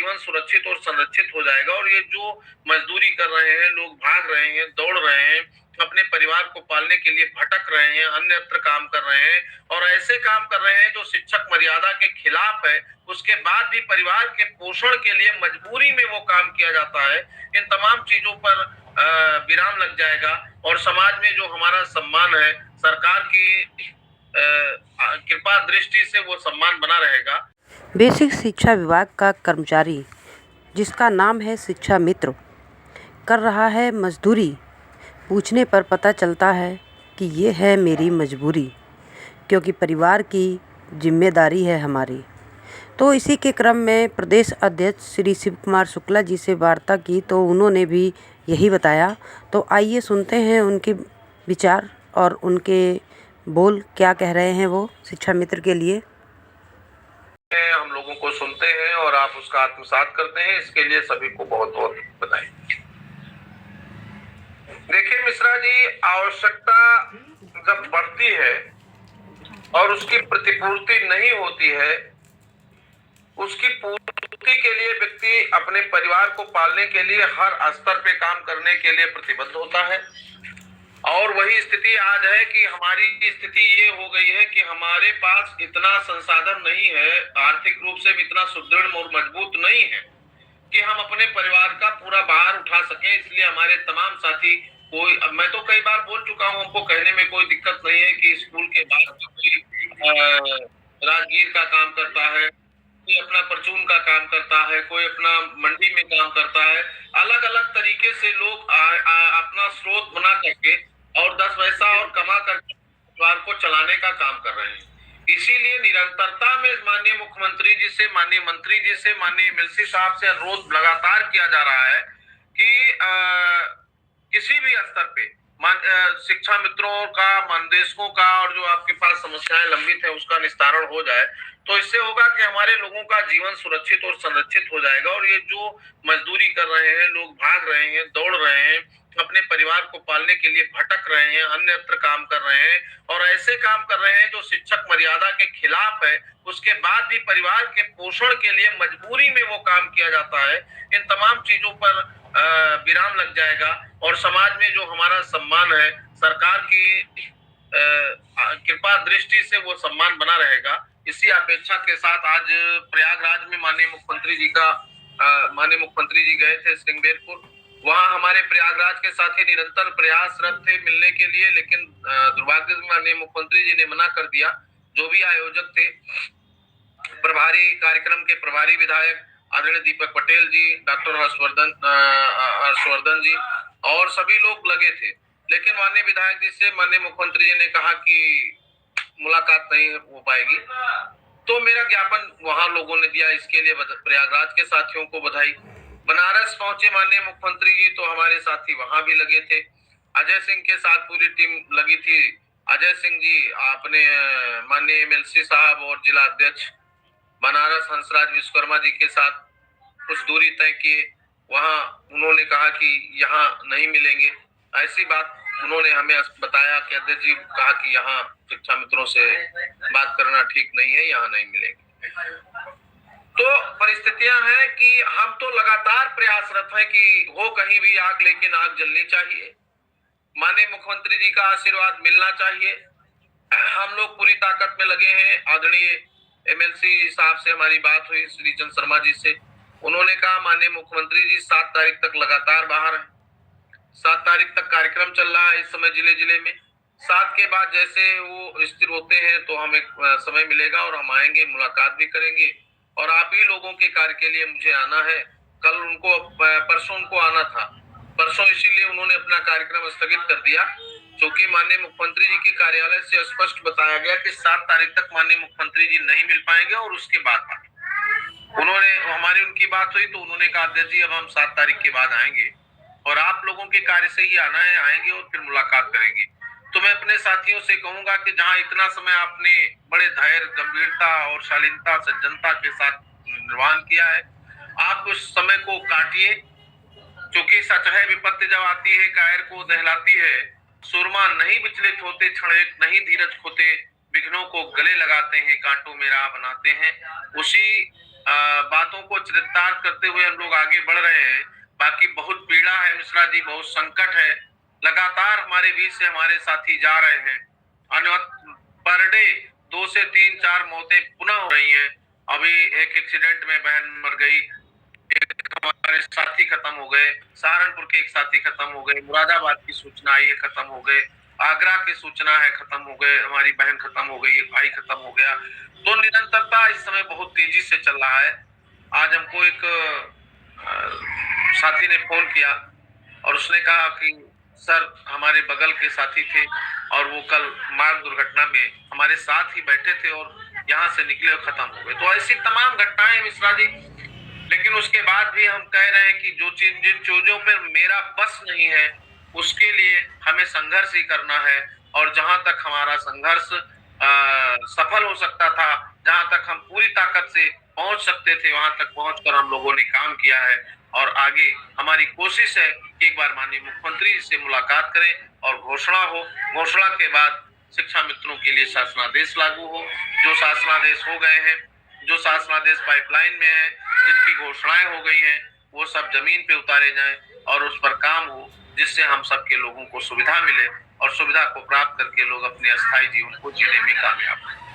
जीवन सुरक्षित और संरक्षित हो जाएगा। और ये जो मजदूरी कर रहे हैं, लोग भाग रहे हैं, दौड़ रहे हैं, अपने परिवार को पालने के लिए भटक रहे हैं, अन्यत्र काम कर रहे हैं और ऐसे काम कर रहे हैं जो शिक्षक मर्यादा के खिलाफ है, उसके बाद भी परिवार के पोषण के लिए मजबूरी में वो काम किया जाता है। इन तमाम चीजों पर विराम लग जाएगा और समाज में जो हमारा सम्मान है, सरकार की कृपा दृष्टि से वो सम्मान बना रहेगा। बेसिक शिक्षा विभाग का कर्मचारी जिसका नाम है शिक्षा मित्र कर रहा है मजदूरी। पूछने पर पता चलता है कि ये है मेरी मजबूरी, क्योंकि परिवार की जिम्मेदारी है हमारी। तो इसी के क्रम में प्रदेश अध्यक्ष श्री शिव कुमार शुक्ला जी से वार्ता की तो उन्होंने भी यही बताया। तो आइए सुनते हैं उनके विचार और उनके बोल क्या कह रहे हैं वो शिक्षा मित्र के लिए। हम लोगों को सुनते हैं और आप उसका आत्मसात करते हैं, इसके लिए सभी को बहुत बहुत बधाई। देखिए मिश्रा जी, आवश्यकता जब बढ़ती है और उसकी प्रतिपूर्ति नहीं होती है, उसकी पूर्ति के लिए व्यक्ति अपने परिवार को पालने के लिए हर स्तर पे काम करने के लिए प्रतिबद्ध होता है। और वही स्थिति आज है कि हमारी स्थिति ये हो गई है कि हमारे पास इतना संसाधन नहीं है, आर्थिक रूप से भी इतना सुदृढ़ और मजबूत नहीं है कि हम अपने परिवार का पूरा भार उठा सकें। इसलिए हमारे तमाम साथी मैं तो कई बार बोल चुका हूं, हमको कहने में कोई दिक्कत नहीं है कि स्कूल के बाद कोई राजगीर का काम करता है, कोई अपना परचून का काम करता है, कोई अपना मंडी में काम करता है। अलग अलग तरीके से लोग अपना स्रोत बना करके और 10 पैसा और कमा करके परिवार को चलाने का काम कर रहे हैं। इसीलिए निरंतरता में माननीय मुख्यमंत्री जी से, माननीय मंत्री जी से, माननीय एमएलसी साहब से अनुरोध लगातार किया जा रहा है कि किसी भी स्तर पे शिक्षा मित्रों का, मनदेशकों का और जो आपके पास समस्याएं लंबित है उसका निस्तारण हो जाए। तो इससे होगा कि हमारे लोगों का जीवन सुरक्षित और संरक्षित हो जाएगा। और ये जो मजदूरी कर रहे हैं, लोग भाग रहे हैं, दौड़ रहे हैं, अपने परिवार को पालने के लिए भटक रहे हैं, अन्यत्र काम कर रहे हैं और ऐसे काम कर रहे हैं जो शिक्षक मर्यादा के खिलाफ है, उसके बाद भी परिवार के पोषण के लिए मजबूरी में वो काम किया जाता है। इन तमाम चीजों पर विराम लग जाएगा और समाज में जो हमारा सम्मान है, सरकार की कृपा दृष्टि से वो सम्मान बना रहेगा। इसी अपेक्षा के साथ आज प्रयागराज में माननीय मुख्यमंत्री जी गए थे श्रृंगेरपुर। वहां हमारे प्रयागराज के साथी निरंतर प्रयासरत थे मिलने के लिए, लेकिन दुर्भाग्य से माननीय मुख्यमंत्री जी ने मना कर दिया। जो भी आयोजक थे, प्रभारी कार्यक्रम के प्रभारी विधायक आदरणीय दीपक पटेल जी, डॉक्टर हर्षवर्धन जी और सभी लोग लगे थे, लेकिन माननीय विधायक जी से माननीय मुख्यमंत्री जी ने कहा कि मुलाकात नहीं हो पाएगी। तो मेरा ज्ञापन वहां लोगों ने दिया, इसके लिए प्रयागराज के साथियों को बधाई। बनारस पहुंचे माननीय मुख्यमंत्री जी तो हमारे साथी वहां भी लगे थे। अजय सिंह के साथ पूरी टीम लगी थी। अजय सिंह जी अपने माननीय एमएलसी साहब और जिला अध्यक्ष बनारस हंसराज विश्वकर्मा जी के साथ कुछ दूरी तय किए। वहां उन्होंने कहा कि यहाँ नहीं मिलेंगे, ऐसी बात उन्होंने हमें बताया कि अध्यक्ष जी कहा कि यहाँ शिक्षा मित्रों से बात करना ठीक नहीं है, यहाँ नहीं मिलेंगे। तो परिस्थितियां हैं कि हम तो लगातार प्रयासरत हैं कि हो कहीं भी आग, लेकिन आग जलनी चाहिए। माननीय मुख्यमंत्री जी का आशीर्वाद मिलना चाहिए। हम लोग पूरी ताकत में लगे हैं। आदरणीय एमएलसी साहब से हमारी बात हुई, श्री चंद शर्मा जी से। उन्होंने कहा माननीय मुख्यमंत्री जी 7 तारीख तक लगातार बाहर हैं। 7 तारीख तक कार्यक्रम चल रहा है इस समय जिले जिले में। 7 के बाद जैसे वो स्थिर होते हैं तो हमें समय मिलेगा और हम आएंगे, मुलाकात भी करेंगे। और आप ही लोगों के कार्य के लिए मुझे आना है। कल उनको, परसों उनको आना था, परसों इसीलिए उन्होंने अपना कार्यक्रम स्थगित कर दिया, क्योंकि माननीय मुख्यमंत्री जी के कार्यालय से स्पष्ट बताया गया कि 7 तारीख तक माननीय मुख्यमंत्री जी नहीं मिल पाएंगे और उसके बाद उन्होंने, हमारी उनकी बात हुई तो उन्होंने कहा अध्यक्ष जी अब हम 7 तारीख के बाद आएंगे और आप लोगों के कार्य से ही आना है, आएंगे और फिर मुलाकात करेंगे। तो मैं अपने साथियों से कहूंगा कि जहां इतना समय आपने बड़े धैर्य, गंभीरता और शालीनता, सज्जनता के साथ निर्वहन किया है, आप उस समय को काटिए, क्योंकि सच है विपत्ति जब आती है कायर को दहलाती है। सुरमा नहीं विचलित होते, क्षणेक नहीं धीरज खोते, विघ्नों को गले लगाते हैं, कांटों में राह बनाते हैं। उसी बातों को चरितार्थ करते हुए हम लोग आगे बढ़ रहे हैं। बाकी बहुत पीड़ा है मिश्रा जी, बहुत संकट है। लगातार हमारे बीच से हमारे साथी जा रहे हैं। पर डे 2 से 3 4 मौतें पुनः हो रही हैं। अभी एक एक्सीडेंट में बहन मर गई, एक हमारे साथी खत्म हो गए, सहारनपुर के एक साथी खत्म हो गए, मुरादाबाद की सूचना आई है खत्म हो गए, आगरा की सूचना है खत्म हो गए, हमारी बहन खत्म हो गई, एक भाई खत्म हो गया। तो निरंतरता इस समय बहुत तेजी से चल रहा है। आज हमको एक साथी ने फोन किया और उसने कहा कि सर हमारे बगल के साथी थे और वो कल मार्ग दुर्घटना में हमारे साथ ही बैठे थे और यहाँ से निकले और खत्म हो गए। तो ऐसी तमाम घटनाएं मिश्रा जी, लेकिन उसके बाद भी हम कह रहे हैं कि जो चीज जिन चीजों पर मेरा बस नहीं है उसके लिए हमें संघर्ष ही करना है। और जहां तक हमारा संघर्ष सफल हो सकता था, जहां तक हम पूरी ताकत से पहुंच सकते थे, वहां तक पहुंचकर हम लोगों ने काम किया है। और आगे हमारी कोशिश है कि एक बार माननीय मुख्यमंत्री से मुलाकात करें और घोषणा हो। घोषणा के बाद शिक्षा मित्रों के लिए शासनादेश लागू हो। जो शासनादेश हो गए हैं, जो शासनादेश पाइपलाइन में है, जिनकी घोषणाएं हो गई हैं, वो सब जमीन पे उतारे जाएं और उस पर काम हो, जिससे हम सबके लोगों को सुविधा मिले और सुविधा को प्राप्त करके लोग अपने अस्थायी जीवन को जीने में कामयाब हों।